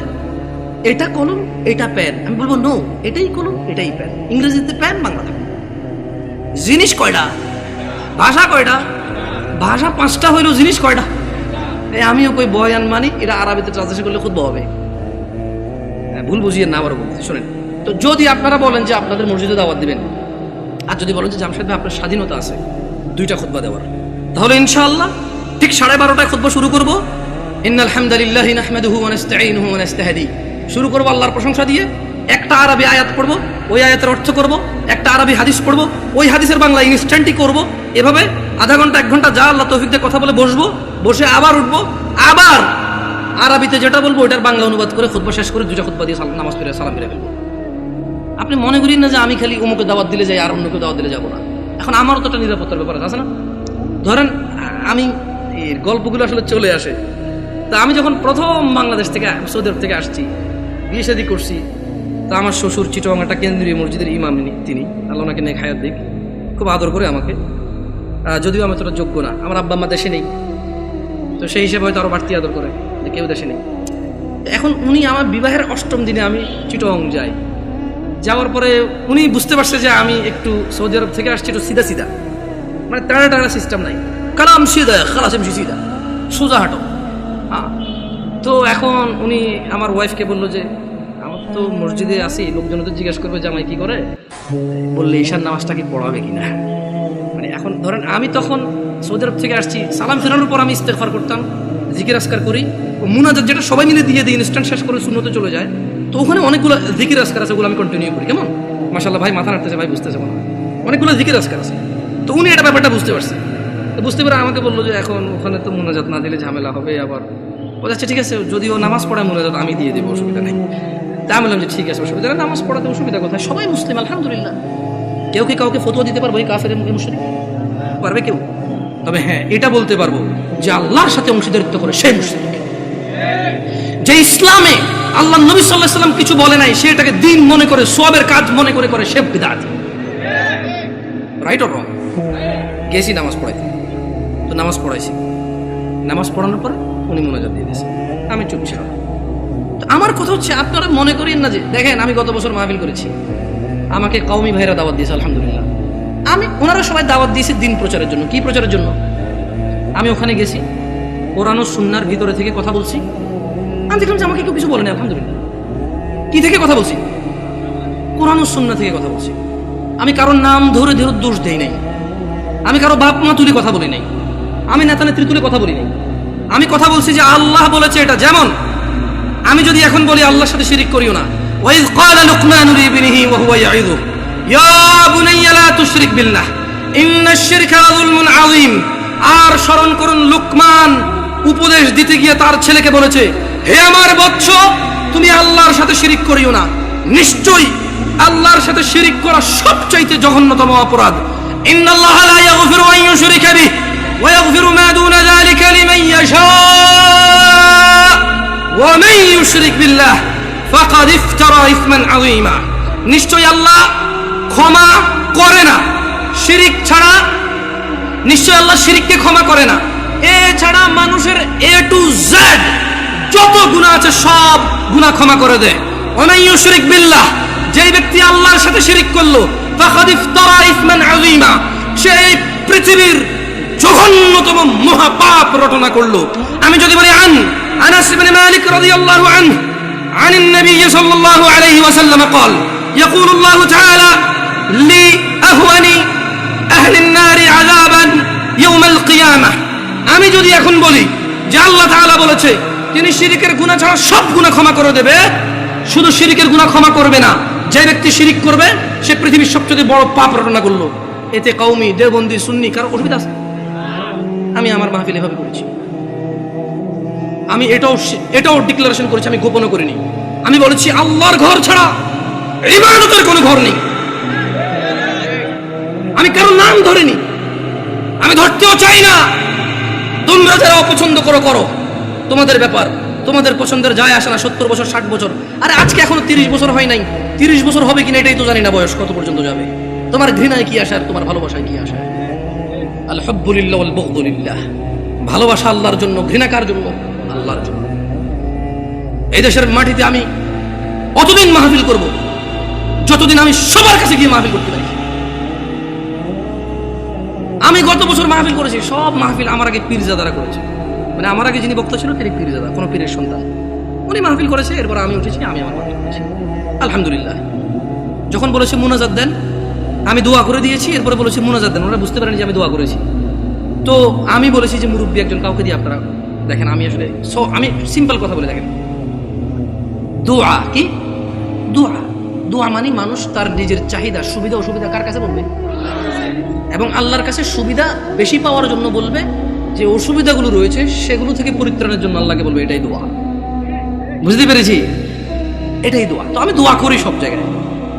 Speaker 1: এটা কলম এটা পেন, আমি বলবো নো, এটাই কলম এটাই পেন। ইংরেজিতে পেন, বাংলাতে পেন। জিনিস কয়টা? ভাষা কয়টা? ভাষা 5টা হইলেও জিনিস কয়টা? আমিও কই বয়ান মানি, এটা আরবিতে ট্রান্সলেশন করলে খুব হবে। ভুল বুঝিয়ে না, আবার বলতে শোনেন। তো যদি আপনারা বলেন যে আপনাদের মসজিদে দাওয়াত দিবেন, আর যদি বলেন যে জামশেদ ভাই আপনার স্বাধীনতা আছে 2টা খুতবা দেওয়ার, তাহলে ইনশাআল্লাহ ঠিক 12:30টায় খুতবা শুরু করব। ইন্নাল হামদালিল্লাহি নাহমাদুহু ওয়া নাস্তাঈনুহু ওয়া নাস্তাহদি, শুরু করব আল্লাহর প্রশংসা দিয়ে। একটা আরবি আয়াত পড়ব, ওই আয়াতের অর্থ করব। একটা আরবি হাদিস পড়ব, ওই হাদিসের বাংলা ইনস্ট্যান্টই করব। এভাবে আধা ঘন্টা 1 ঘন্টা যা আল্লাহ তৌফিক দিয়ে কথা বলে বসবো, বসে আবার উঠবো, আবার আরবিতে যেটা বলবো ওটার বাংলা অনুবাদ করে খুতবা শেষ করে 2টা খুতবা দিয়ে নামাজ পড়ে সালাম ফিরে ফেলবো। আপনি মনে করেন না যে আমি খালি অমুকে দাওয়াত দিলে যাই আর অন্য কেউ দাওয়াত দিলে যাবো না। এখন আমারও তো একটা নিরাপত্তার ব্যাপার আছে না? ধরেন আমি এর গল্পগুলো আসলে চলে আসে। তা আমি যখন প্রথম বাংলাদেশ থেকে সৌদি আরব থেকে আসছি, বিয়ে শাদী করছি, তা আমার শ্বশুর চিটং একটা কেন্দ্রীয় মসজিদের ইমাম, তিনি আল্লাহ ওনাকে নেক হায়াত দিক, খুব আদর করে আমাকে। যদিও আমি তোরা যোগ্য না, আমার আব্বা আম্মা দেশে নেই, তো সেই হিসেবে হয়তো আরো বাড়তি আদর করে যে কেউ দেশে নেই। এখন উনি আমার বিবাহের 8ম দিনে আমি চিটং যাই, যাওয়ার পরে উনি বুঝতে পারছে যে আমি একটু সৌদি আরব থেকে আসছি একটু সিধা সিধা, মানে টানা টানা সিস্টেম নাই, কালাম সিধা খালাস এমসি সিধা, সোজা হাঁটো। হ্যাঁ, তো এখন উনি আমার ওয়াইফকে বললো যে আমার তো মসজিদে আসি, লোকজন তো জিজ্ঞেস করবে জামাই কি করে, বললে ঈশার নামাজটা কি পড়াবে কিনা। মানে এখন ধরেন আমি তখন সৌদি আরব থেকে আসছি, সালাম ফেরানোর পর আমি ইস্তেগফার করতাম, জিকির আসকার করি, মুনাজাত যেটা সবাই মিলে দিয়ে দিই, ইনস্ট্যান্ট শেষ করে সুন্নতে চলে যায়। তো ওখানে অনেকগুলো জিকির আসকার আছে, ওগুলো আমি কন্টিনিউ করি। কেমন মাশাআল্লাহ, ভাই মাথা নাড়তেছে, ভাই বুঝতেছে মনে হয়, অনেকগুলো জিকির আসকার আছে। তো উনি এটা ব্যাপারটা বুঝতে পারছে, তো বুঝতে পারে আমাকে বললো যে এখন ওখানে তো মুনাজাত না দিলে ঝামেলা হবে। আবার ও যাচ্ছে, ঠিক আছে যদি ও নামাজ পড়ায় মুনাজাত আমি দিয়ে দেবো, অসুবিধা নেই। তা আমি বললাম যে ঠিক আছে, অসুবিধা নেই, নামাজ পড়াতে অসুবিধা কোথায়, সবাই মুসলিম আলহামদুলিল্লাহ। কেউ কি কাউকে ফতোয়া দিতে পারবো এই কাফের মুশরিক? পারবে কেউ? তবে হ্যাঁ এটা বলতে পারবো যে আল্লাহর সাথে অংশীদারিত্ব করে সেই মুশরিক। যে ইসলামে আল্লাহ নবী সাল্লাল্লাহু আলাইহি ওয়াসাল্লাম কিছু বলে নাই, সেটাকে দিন মনে করে, সওয়াবের কাজ মনে করে করে সে বিদআত। Right or wrong? গেছি নামাজ পড়াইতে, তো নামাজ পড়াইছি, নামাজ পড়ানোর পর উনি মুনাজাত দিয়ে দিয়েছে, আমি চুপ ছিলাম। আমার কথা হচ্ছে আপনারা মনে করেন না যে দেখেন আমি গত বছর মাহফিল করেছি, আমাকে কওমি ভাইরা দাওয়াত দিয়েছে, আলহামদুলিল্লাহ। ওনারা সবাই দাওয়াত দিয়েছে দিন প্রচারের জন্য। কি প্রচারের জন্য? আমি ওখানে গেছি, কোরআন ও সুন্নাহর ভিতরে থেকে কথা বলছি। আমি দেখলাম যে আমাকে কেউ কিছু বলেনি, আলহামদুলিল্লাহ। কি থেকে কথা বলছি? কোরআন ও সুন্নাহ থেকে কথা বলছি। আমি কারোর নাম ধরে ধরে দোষ দেই নাই, আমি কারো বাপ মা তুলে কথা বলি নাই, আমি নেতা নেত্রী তুলে কথা বলি নাই। আমি কথা বলছি যে আল্লাহ বলেছে এটা। যেমন আমি যদি এখন বলি আল্লাহর সাথে শিরিক করিও না, ওয়াইজ ক্বালা লুকমানু লিবনিহি ওয়া হুয়া ইয়াইযু ইয়া বুনাইয়া লা তুশরিক বিল্লাহ ইন্নাশ শিরকা যুলমুন আযীম। আর স্মরণ করুন, লুকমান উপদেশ দিতে গিয়ে তার ছেলেকে বলেছে, হে আমার বৎস, তুমি আল্লাহর সাথে শিরিক করিও না। নিশ্চয়ই আল্লাহর সাথে শিরিক করা সবচাইতে জঘন্যতম অপরাধ। ইন্নাল্লাহা লা ইয়াগফিরু আন ইউশরিকা বিহি ওয়া ইয়াগফিরু মা দুনা যালিকা লিমান ইয়াশা ওয়া মান ইউশরিক বিল্লাহ ফাকাদ ইফতারা ইসমান আযীমা। নিশ্চয়ই আল্লাহ ক্ষমা করে না শিরিক ছাড়া। নিশ্চয় আল্লাহ শিরিককে ক্ষমা করে না। এছাড়া মানুষের এ টু জেড যত গুনাহ আছে সব গুনাহ ক্ষমা করে দেয়। ওয়া মান ইউশরিক বিল্লাহ, যেই ব্যক্তি আল্লাহর সাথে শিরিক করলো, ফাকাদ ইফতারা ইসমান আযীমা, সে পৃথিবীর জঘন্যতম মহাপাপ রটনা করলো। আমি যদি বলি আনাস ইবনে মালিক রাদিয়াল্লাহু আনহু عن النبي صلى الله عليه وسلم قال يقول الله تعالى لأهون أهل النار عذابا يوم القيامة। আমি যদি এখন বলি যে আল্লাহ তাআলা বলেছে তিনি শিরকের গুনাহ ছাড়া সব গুনাহ ক্ষমা করে দেবে, শুধু শিরকের গুনাহ ক্ষমা করবে না, যে ব্যক্তি শিরিক করবে সে পৃথিবীর সবচেয়ে বড় পাপ রটনা করলো। এতে কওমি, দেওবন্দি, সুন্নি কারো অসুবিধা আছে? আমি আমার মাহফিল এভাবে করেছি। আমি এটাও ডিক্লারেশন করেছি, আমি গোপন করিনি। আমি বলেছি আল্লাহর ঘর ছাড়া ইবাদতের কোনো ঘর নেই। আমি কারো নাম ধরিনি, আমি ধরতেও চাই না। তোমরা যারা অপছন্দ করো, তোমাদের ব্যাপার, তোমাদের পছন্দের যায় আসে না। 70 বছর 60 বছর, আরে আজকে এখনো 30 বছর হয় নাই। 30 বছর হবে কিনা এটাই তো জানি না, বয়স কত পর্যন্ত যাবে। তোমার ঘৃণায় কি আসে আর তোমার ভালোবাসায় কি আসে? আল হুব্বু লিল্লাহ ওয়াল বুগদু লিল্লাহ। ভালোবাসা আল্লাহর জন্য, ঘৃণা কার জন্য? আল্লাহর জন্য। এই দেশের মাটিতে আমি অতদিন মাহফিল করব যতদিন আমি সবার কাছে গিয়ে মাহফিল করতে পারি। আমি গত বছর মাহফিল করেছি, সব মাহফিল আমার আগে পীরজাদারা করেছে। মানে আমার আগে যিনি বক্তা ছিল তিনি পীরজাদা, কোনো পীরের সন্তান, উনি মাহফিল করেছে। এরপর আমি উঠেছি, আমি আমার মাহফিল করেছি, আলহামদুলিল্লাহ। যখন বলেছে মুনাজাত দেন, আমি দোয়া করে দিয়েছি। এরপরে বলেছে মুনাজাত দেন, ওরা বুঝতে পারেনি যে আমি দোয়া করেছি। তো আমি বলেছি যে মুরব্বী একজন কাউকে দিয়ে আপনারা দেখেন। আমি আসলে আমি সিম্পল কথা বলে দেখেন, দোয়া কি? দোয়া মানে মানুষ তার নিজের চাহিদা, সুবিধা অসুবিধা কার কাছে বলবে? এবং আল্লাহর কাছে সুবিধা বেশি পাওয়ার জন্য বলবে, যে অসুবিধাগুলো রয়েছে সেগুলো থেকে পরিত্রাণের জন্য আল্লাহকে বলবে। এটাই দোয়া। বুঝতে পেরেছি? এটাই দোয়া। তো আমি দোয়া করি সব জায়গায়।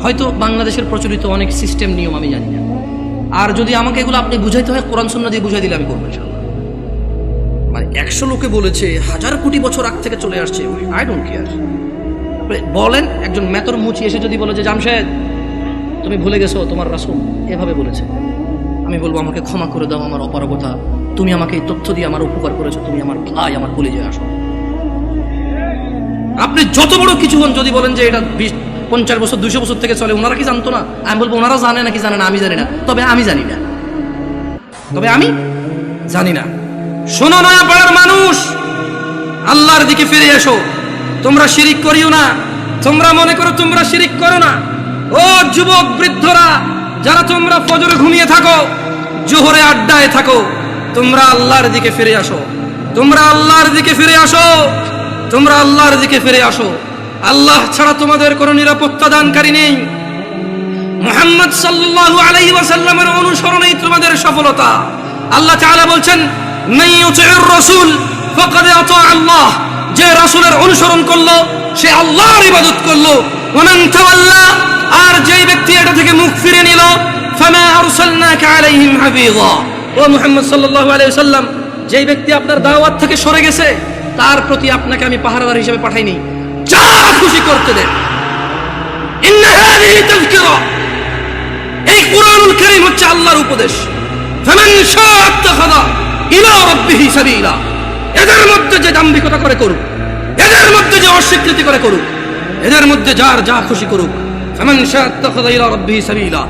Speaker 1: হয়তো বাংলাদেশের প্রচলিত অনেক সিস্টেম নিয়ম আমি জানি না, আর যদি আমাকে এগুলো আপনি বুঝাইতে হয় কোরআন সুন্নাহ দিয়ে বুঝাই দিলে আমি করবো ইনশাআল্লাহ। মানে 100 লোকে বলেছে, 1000 কোটি বছর আগ থেকে চলে আসছে, আই ডোন্ট কেয়ার। বলেন একজন মেতর মুচি এসে যদি বলে যে জামশেদ তুমি ভুলে গেছো তোমার রাসূল এভাবে বলেছে, আমি বলবো আমাকে ক্ষমা করে দাও, আমার অপারগতা, তুমি আমাকে এই তথ্য দিয়ে আমার উপকার করেছো, তুমি আমার ভাই, আমার কলিজায় আসো। আপনি যত বড় কিছু হন, যদি বলেন যে এটা 50 বছর 200 বছর থেকে চলে, ওনারা কি জানতো না? আমি বলবো ওনারা জানে নাকি জানে না আমি জানি না, তবে আমি জানি না। শোনো না পাড়ার মানুষ, আল্লাহর দিকে ফিরে এসো। তোমরা শিরিক করিও না। তোমরা মনে করো তোমরা শিরিক করো না। ও যুবক বৃদ্ধরা, যারা তোমরা ফজরে ঘুমিয়ে থাকো, জোহরে আড্ডায় থাকো, তোমরা আল্লাহর দিকে ফিরে আসো। আল্লাহ ছাড়া তোমাদের কোনো নিরাপত্তা দানকারী নেই। মুহাম্মদ সাল্লাল্লাহু আলাইহি ওয়াসাল্লামের অনুসরণেই তোমাদের সফলতা। আল্লাহ তাআলা বলছেন, মান ইউতি'র রাসূল ফাকাদ আতা আল্লাহ। যে রাসূলের অনুসরণ করলো সে আল্লাহর ইবাদত করলো। ওয়া মান তাওয়াল্লা, আর যেই ব্যক্তি এটা থেকে মুখ ফিরে নিল, ফামা আরসালনাকা আলাইহিম হাফিযা। ও মুহাম্মদ সাল্লাল্লাহু আলাইহি ওয়াসাল্লাম, যেই ব্যক্তি আপনার দাওয়াত থেকে সরে গেছে তার প্রতি আপনাকে আমি পাহারাদার হিসেবে পাঠাইনি, যা খুশি করতে দেন। ইন্না হাযিহি তাযকিরা, এই কুরআনুল কারীম হচ্ছে আল্লাহর উপদেশ। ফামান শাআ ইত্তাখাযা ইলা রাব্বিহি সাবিলা, এদের মধ্যে যে দাম্ভিকতা করে করুক, এদের মধ্যে যে অস্বীকৃতি করে করুক, এদের মধ্যে যার যা খুশি করুক। ফামান শাআ ইত্তাখাযা ইলা রাব্বিহি সাবিলা।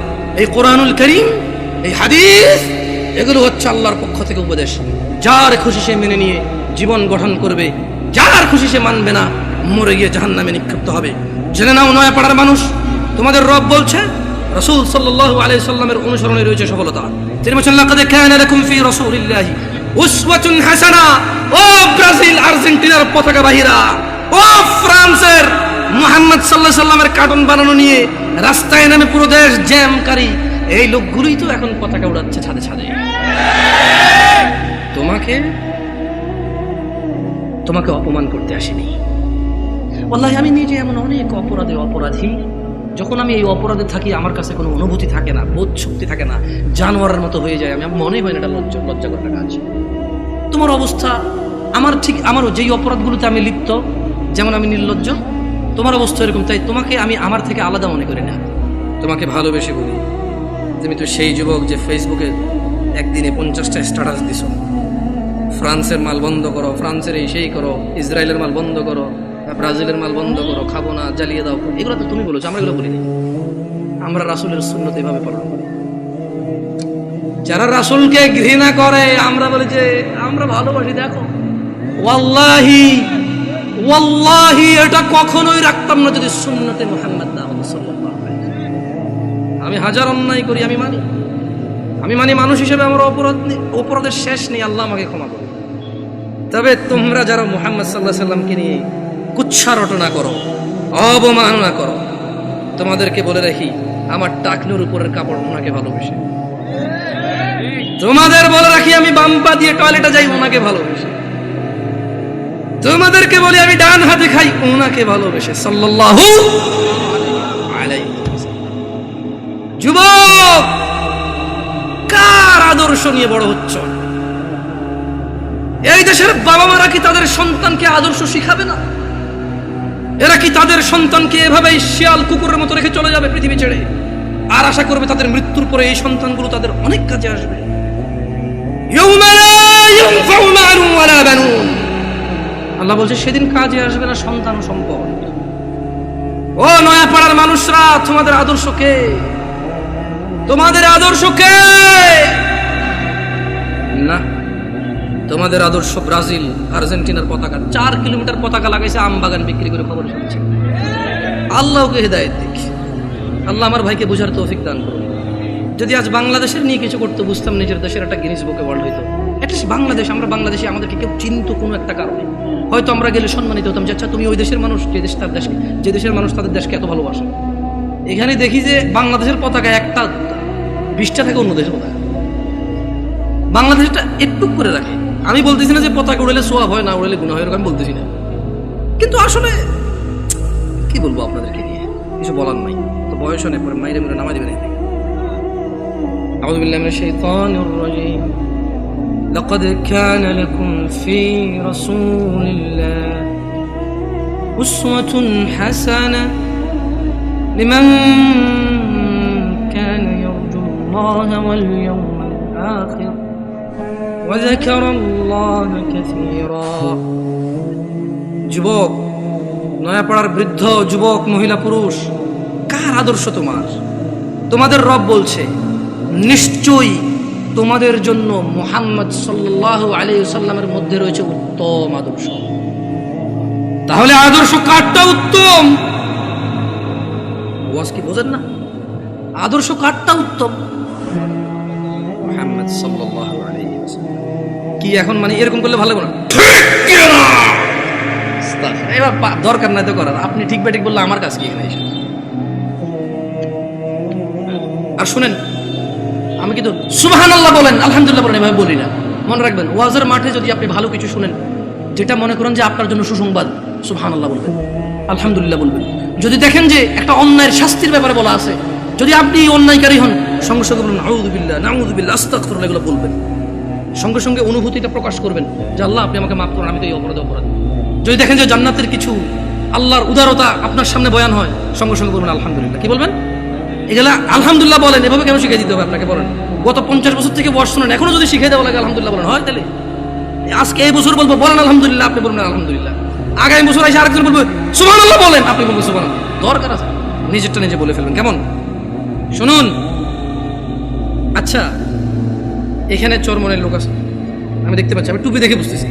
Speaker 1: এই কোরআনুল কারীম, এই হাদিস, এগুলো হচ্ছে আল্লাহর পক্ষ থেকে উপদেশ। যার খুশি সে মেনে নিয়ে জীবন গঠন করবে, যার খুশি সে মানবে না, মরে গিয়ে জাহান্নামে নিক্ষিপ্ত হবে। জেনে নাও নয়াপাড়ার মানুষ, তোমাদের রব বলছে রাসূল সাল্লাল্লাহু আলাইহি সাল্লামের অনুসরণে রয়েছে সফলতা। তিনি বলেছেন লাকাদ কানা লাকুম ফি রাসূলিল্লাহি উসওয়াতুন হাসানা। ও ব্রাজিল আর্জেন্টিনার পতাকা বাহিরা, ও ফ্রান্সের মুহাম্মদ সাল্লাল্লাহু আলাইহি সাল্লামের কার্টুন বানানো নিয়ে রাস্তায় নামে পুরো দেশ জ্যামকারী এই লোকগুলোই তো এখন পতাকা উড়াচ্ছে ছাদে ছাদে। তোমাকে অপমান করতে আসেনি। ওয়াল্লাহি আমি নিজে এমন অনেক অপরাধী, যখন আমি এই অপরাধে থাকি আমার কাছে কোনো অনুভূতি থাকে না, বোধ শক্তি থাকে না, জানোয়ারের মতো হয়ে যায়। আমি মনে হয় না এটা লজ্জা করার কাজ। তোমার অবস্থা আমারও যেই অপরাধগুলোতে আমি লিপ্ত, যেমন আমি নির্লজ্জ, তোমার অবস্থা এরকম। তাই তোমাকে আমি আমার থেকে আলাদা মনে করি না, তোমাকে ভালোবেসে বলি। তুমি তো সেই যুবক যে ফেসবুকে একদিনে 50টা স্ট্যাটাস দিছ, ফ্রান্সের মাল বন্ধ করো, ফ্রান্সের এই সেই করো, ইসরায়েলের মাল বন্ধ করো, ব্রাজিলের মাল বন্ধ করো, খাবো না, জ্বালিয়ে দাও। এগুলো তো তুমি বলেছো, আমরা এগুলো বলিনি। আমরা রাসূলের সুন্নাত এভাবে পালন করি। যারা রাসূলকে ঘৃণা করে আমরা বলি যে আমরা ভালোবাসি। দেখো ওয়াল্লাহি এটা কখনোই রাখতাম না যদি সুন্নতে মুহাম্মদ না হতো সাল্লাল্লাহু আলাইহি ওয়াসাল্লাম। আমি হাজার অন্যায় করি, আমি মানি মানুষ হিসেবে আমার অপরাধের শেষ নেই, আল্লাহ আমাকে ক্ষমা করুন। তবে তোমরা যারা মুহাম্মদ সাল্লাল্লাহু আলাইহি ওয়াসাল্লামকে নিয়ে কুচ্ছা রটনা করো, অবমাননা করো, তোমাদেরকে বলে রাখি আমার টাকনুর উপরের কাপড় ওনাকে ভালোবেসে। তোমাদের বলে রাখি আমি বাম্পা দিয়ে টয়লেটে যাই ওনাকে ভালোবেসে। তোমাদেরকে বলি আমি ডান হাতে খাই ওনাকে ভালোবেসে সাল্লাল্লাহু আলাইহি ওয়াসাল্লাম। যুবক, কার আদর্শ নিয়ে বড় হচ্ছ? এই দেশের বাবা মারা কি তাদের সন্তানকে আদর্শ শিখাবে না? এরা কি তাদের সন্তানকে এভাবেই শিয়াল কুকুরের মতো রেখে চলে যাবে পৃথিবী ছেড়ে, আর আশা করবে তাদের মৃত্যুর পরে এই সন্তানগুলো তাদের অনেক কাজে আসবে? আল্লাহ বলছে সেদিন কাজে আসবে না সন্তান ও সম্পদ। ও নয়াপাড়ার মানুষরা, তোমাদের আদর্শ কে? তোমাদের আদর্শ কে? না, তোমাদের আদর্শ ব্রাজিল আর্জেন্টিনার পতাকা। 4 কিলোমিটার পতাকা লাগাইছে আম বাগান বিক্রি করে, খবর শুনছি। আল্লাহকে হেদায়েত দিক। আল্লাহ আমার ভাইকে বোঝার তৌফিক দান করুন। যদি আজ বাংলাদেশের নিয়ে কিছু করতে বুঝতাম, নিজের দেশের একটা গিনিস বুকে ওয়ার্ল্ড হইতো। অ্যাটলিস্ট বাংলাদেশ, আমরা বাংলাদেশে আমাদেরকে কেউ চিনত কোনো একটা কারণে, হয়তো আমরা গেলে সম্মানিত হতাম যে আচ্ছা তুমি ওই দেশের মানুষ, যে দেশের মানুষ তাদের দেশকে এত ভালোবাসে। এখানে দেখি যে বাংলাদেশের পতাকা একটা 20টা থেকে অন্য দেশের পতাকা, বাংলাদেশটা একটু করে রাখে। আমি বলতেছি না যে পতাকা উড়ালে সোয়াব হয়, না উড়ালে গুনাহ হয়, এরকম আমি বলতেছি না, কিন্তু আসলে কি বলবো আপনাদেরকে নিয়ে, কিছু বলার নাই। তো বয়স অনেক পরে মাইরে মেরে নামাজ দিবে না। আউযু বিল্লাহি মিনাশ শাইতানির রাজীম। লাকাদ কানা লাকুম ফি রাসূলিল্লাহি উসওয়াতুন হাসানাহ লিমান কানা ইয়ারজুল্লাহা ওয়াল ইয়াওমাল আখির ওয়া যাকারাল্লাহা কাসীরা। যুবক, নয়াপাড়ার বৃদ্ধ, যুবক, মহিলা, পুরুষ, কার আদর্শ তোমার? তোমাদের রব বলছে নিশ্চয়ই তোমাদের জন্য মুহাম্মদ সাল্লাল্লাহু আলাইহি ওয়াসাল্লামের মধ্যে রয়েছে উত্তম আদর্শ। তাহলে আদর্শ কারটা উত্তম? ওয়াজ কি বোঝেন না? আদর্শ কারটা উত্তম? মুহাম্মদ সাল্লাল্লাহু আলাইহি ওয়াসাল্লাম। কি এখন মানে এরকম করলে ভালো লাগবে না? ঠিক না, এবার দরকার নাই তো করার। আপনি ঠিক বেঠিক বললে আমার কাজ কি এখানে এসে? আর শুনেন, আমি কিন্তু সুবহানাল্লাহ বলেন, আলহামদুলিল্লাহ বলেন, এভাবে বলি না। মনে রাখবেন, ওয়াজের মাঠে যদি আপনি ভালো কিছু শুনেন, যেটা মনে করেন যে আপনার জন্য সুসংবাদ, সুবহানাল্লাহ বলবেন, আলহামদুলিল্লাহ বলবেন। যদি দেখেন যে একটা অন্যায়ের শাস্তির ব্যাপারে বলা আছে, যদি আপনি অন্যায়কারী হন, সঙ্গে সঙ্গে বলবেন আউযুবিল্লাহ, নাউযুবিল্লাহ, আস্তাগফিরুল্লাহ, এগুলো বলবেন। সঙ্গে সঙ্গে অনুভূতিটা প্রকাশ করবেন যে আল্লাহ আপনি আমাকে মাফ করুন, আমি তো এই অপরাধী। যদি দেখেন যে জান্নাতের কিছু, আল্লাহর উদারতা আপনার সামনে বয়ান হয়, সঙ্গে সঙ্গে বলবেন আলহামদুলিল্লাহ। কি বলবেন? এগুলা আলহামদুলিল্লাহ বলেন। এভাবে কেন শিখিয়ে দিতে হবে আপনাকে? বলেন, গত 50 বছর থেকে বয়স শুনেন, এখনো যদি শিখিয়ে দেওয়া লাগে আলহামদুলিল্লাহ বলেন, হয় তাহলে আজকে এই বছর বলবো বলেন আলহামদুলিল্লাহ, আপনি বলবেন আলহামদুলিল্লাহ। আগামী বছর এসে আরেকজন বলবে সুবহানাল্লাহ বলেন, আপনি বলবেন সুবহানাল্লাহ। দরকার আছে নিজেরটা নিজে বলে ফেলবেন, কেমন? শুনুন, আচ্ছা এখানে চরমনের লোক আছে, আমি দেখতে পাচ্ছি, আমি টুপি দেখে বুঝতেছি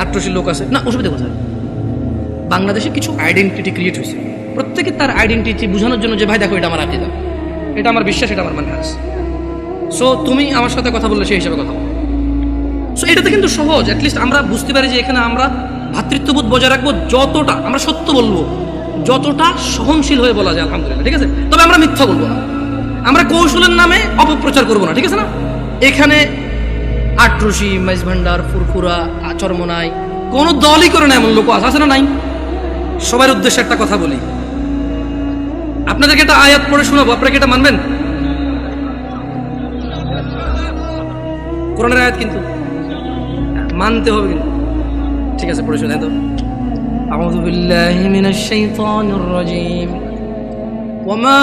Speaker 1: আট্রসির লোক আছে, না অসুবিধা কোথায়? বাংলাদেশে কিছু আইডেন্টিটি ক্রিয়েট হয়েছে, প্রত্যেকে তার আইডেন্টিটি বোঝানোর জন্য যে ভাই দেখো এটা আমার আকিদা, এটা আমার বিশ্বাস, এটা আমার মানহাজ। সো তুমি আমার সাথে কথা বললে সেই হিসাবে কথা বলো। সো এটাতে কিন্তু সহজ, অ্যাটলিস্ট আমরা বুঝতে পারি যে এখানে আমরা ভ্রাতৃত্ববোধ বজায় রাখবো, যতটা আমরা সত্য বলবো, যতটা সহনশীল হয়ে বলা যায় আলহামদুলিল্লাহ, ঠিক আছে? তবে আমরা মিথ্যা বলবো না, আমরা কৌশলের নামে অপপ্রচার করবো না, ঠিক আছে না? এখানে আট্রসি, মাইজ ভান্ডার, ফুরফুরা, চরমনাই কোনো দলই করে না এমন লোক আছে না? নাই। সবার উদ্দেশ্যে একটা কথা বলি, আপনাদেরকে একটা আয়াত পড়ে শোনাবো, আপনারা কি এটা মানবেন? কোরআনের আয়াত কিন্তু মানতে হবে কিন্তু, ঠিক আছে? পড়ে শোনাই তো। আউযু বিল্লাহি মিনাশ শাইতানির রাজীম। ওয়ামা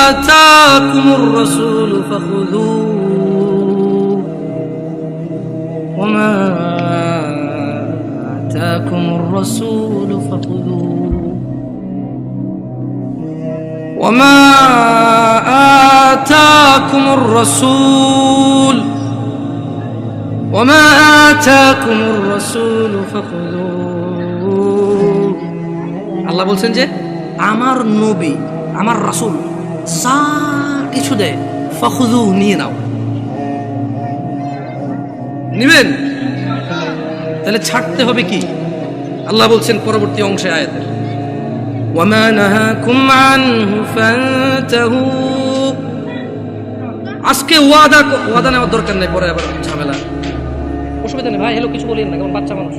Speaker 1: আতাকুমুর রাসূলু ফাখুযুহু ওয়ামা আতাকুমুর রাসূলু ফাখুযুহু ওয়ামা আতাকুমুর রাসূল ওয়ামা আতাকুমুর রাসূলু ফাখুযুহু। আল্লাহ বলছেন যে আমার নবী, আমার রাসূল যা কিছু দেয় ফাখুযু, নিয়ে নাও। নিবেন? তাহলে ছাড়তে হবে কি? আল্লাহ বলছেন পরবর্তী অংশে আয়াতের, ওয়ামা নাহাকুম আনহু ফান্তাহু। আজকে ওয়াদা নেওয়ার দরকার নেই, পরে আবার ঝামেলা, অসুবিধা নেই ভাই। হ্যালো কিছু বলিয়েন না, কারণ বাচ্চা মানুষ,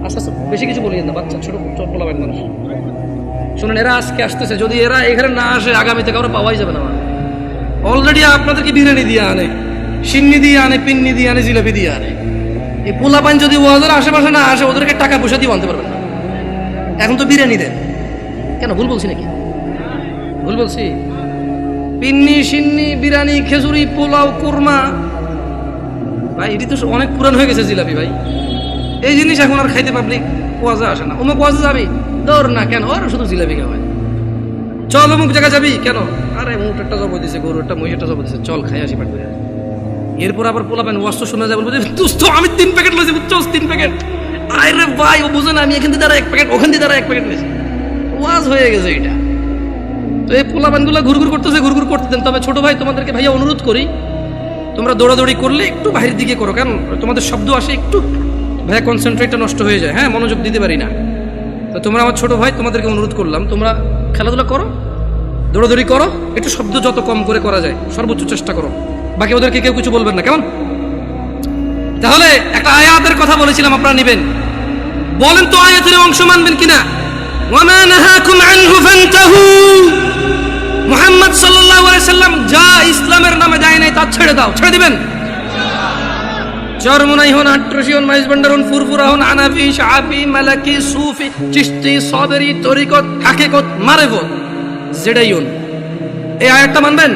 Speaker 1: আস্তে আস্তে বেশি কিছু বলিয়েন না, বাচ্চা ছোট ছোট পোলাবেন মানুষ। শুনুন, এরা আজকে আসতেছে, যদি এরা এখানে না আসে আগামীতে কারো পাওয়াই যাবে না। অলরেডি আপনাদেরকে বিরিয়ানি দিয়ে আনে, সিন্নি দিয়ে আনে, পিন্নি দিয়ে আনে, জিলাপি দিয়ে আনে। এই পোলাপান যদি ওয়াজের আশেপাশে না আসে, ওদেরকে টাকা পয়সা দিয়ে আনতে পারবেন না। এখন তো বিরিয়ানি দেন, কেন? ভুল বলছি নাকি? ভুল বলছি? পিন্নি, সিন্নি, বিরিয়ানি, খেজুরি, পোলাও, কুরমা, ভাই এটি তো অনেক পুরান হয়ে গেছে জিলাপি ভাই। এই জিনিস এখন আর খাইতে পাবলিক ওয়াজে আসে না। অমুক ওয়াজে যাবি, দৌড় না, কেন? ওর শুধু জিলাপি খাওয়ায়। চল অমুক জায়গা যাবি, কেন? আরে মুখ একটা জব দিছে, গরু একটা, মহিষটা জব দিছে, চল খাই আসি পাঠ করে। এরপর আবার পোলাবেন ওয়াজ তো শোনা যায়, বলবো যে দোস্ত আমি 3 প্যাকেট লইছি, বুঝছস? 3 প্যাকেট। আরে ভাই ও বুঝে না, আমি এখান থেকে 1 প্যাকেট, ওখান থেকে 1 প্যাকেট নিয়েছি। ওয়াজ হয়ে গেছে এটা। তো এই পোলাপানগুলো ঘুরঘুর করতেছে, ঘুরঘুর করতে দেন। তবে ছোট ভাই তোমাদেরকে ভাইয়া অনুরোধ করি, তোমরা দৌড়াদৌড়ি করলে একটু বাইরের দিকে করো, কারণ তোমাদের শব্দ আসে, একটু ভাইয়া কনসেন্ট্রেটটা নষ্ট হয়ে যায়, হ্যাঁ, মনোযোগ দিতে পারি না। তো তোমরা আমার ছোট ভাই, তোমাদেরকে অনুরোধ করলাম, তোমরা খেলাধুলা করো, দৌড়াদৌড়ি করো, একটু শব্দ যত কম করে করা যায় সর্বোচ্চ চেষ্টা করো। বাকি ওদেরকে কেউ কিছু বলবেন না, কেমন? তাহলে একটা আয়াতের কথা বলেছিলাম, আপনারা নেবেন, বলেন তো আয়াতের অংশ মানবেন কিনা? ওয়ামা নাহাকুম আনহু ফান্তাহু। মুহাম্মদ সাল্লাল্লাহু আলাইহি সাল্লাম যা ইসলামের নামে দেয় নাই তা ছেড়ে দাও, ছেড়ে দিবেন? চরমনাই হন, আট্রসি হন, মাইজ ভান্ডার হন, ফুরফুরা হন, হানাফি, শাফি, মালাকি, সুফি, চিশতি, সাবরি, তরিকত, হাকিকত, মারিফত, যেটাই হন, এই আয়াতটা মানবেন?